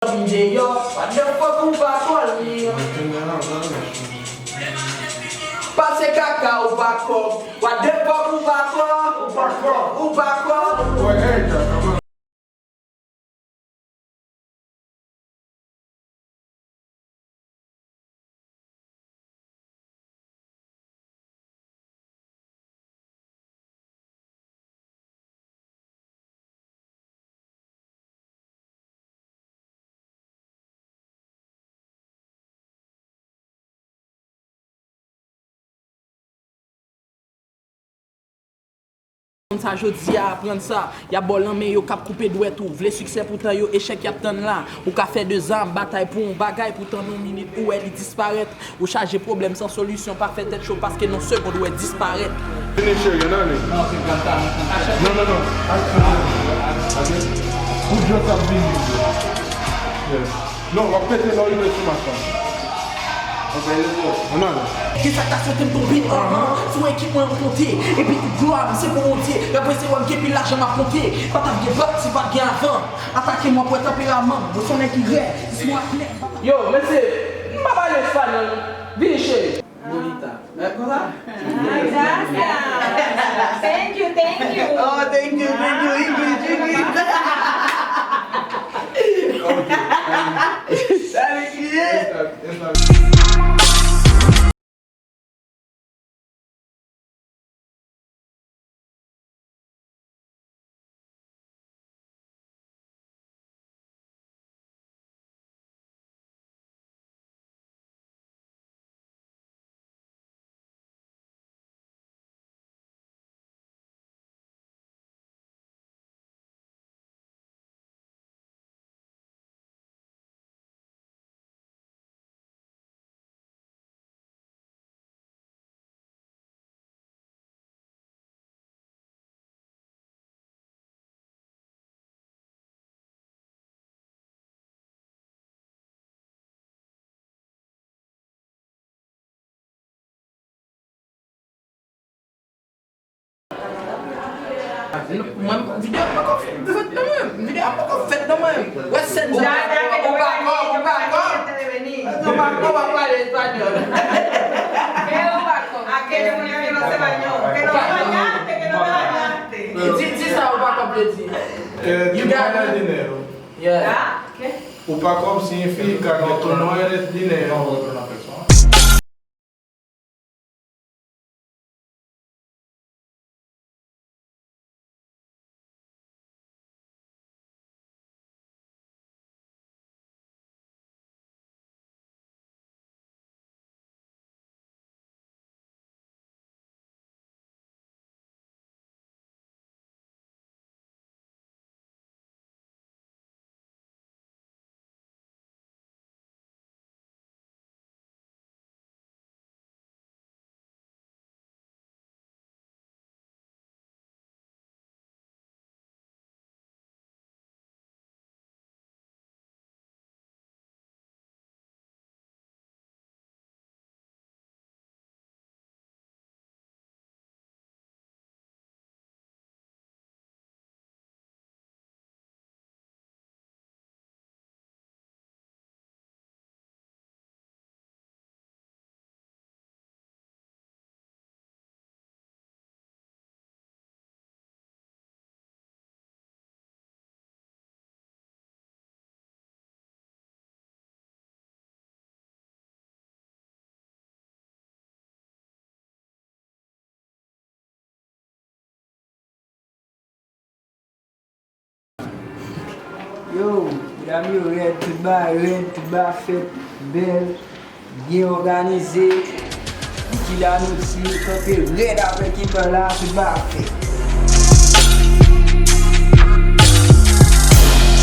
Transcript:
What the fuck ou pas call me? Passe caca ou pas call? What the fuck ou pas call? Ou pas call? Ouais, Ça jodi a apprendre ça, y a bol mais yo cap couper douet tout, vle succès pourtant yo échec y a tant là, ou ka fait 2 ans bataille pour un bagay pourtant non minute où elle disparaître, ou charger problème sans solution pas fait tête chaud parce que non seconde où elle disparaître. Finish you know me? Non, c'est comme ça. No. Who just have been Yes. No, on va péter dans une sur ma femme. Non. Que ça t'a sauté me tomber, sous équipement monté, et puis toute gloire, c'est pour monter, et après c'est moi qui puis l'argent m'a compté, pas ta bien battre, c'est pas bien avant, attaquez-moi pour tempérament, vous son qui grès, dis-moi clair. Yo, monsieur, pas parler espagnol, viens chez Bonita. Quoi? Thank you. Oh, thank you, English. Salut, client. Vidéo pas fait de même. Ouais, c'est ça. On va parler espagnol. Aquello que no se bañó, que no bañaste, que no bañaste. Dis ça, on va compléter. Tu ganhas dinheiro. Yeah. ¿Qué? O pacote significa que tú no eres dinero. Yo, dami yo red tout ba fait belle, bien organisé. Qui l'a nous dit, quand red avec qui là, tout ba fait.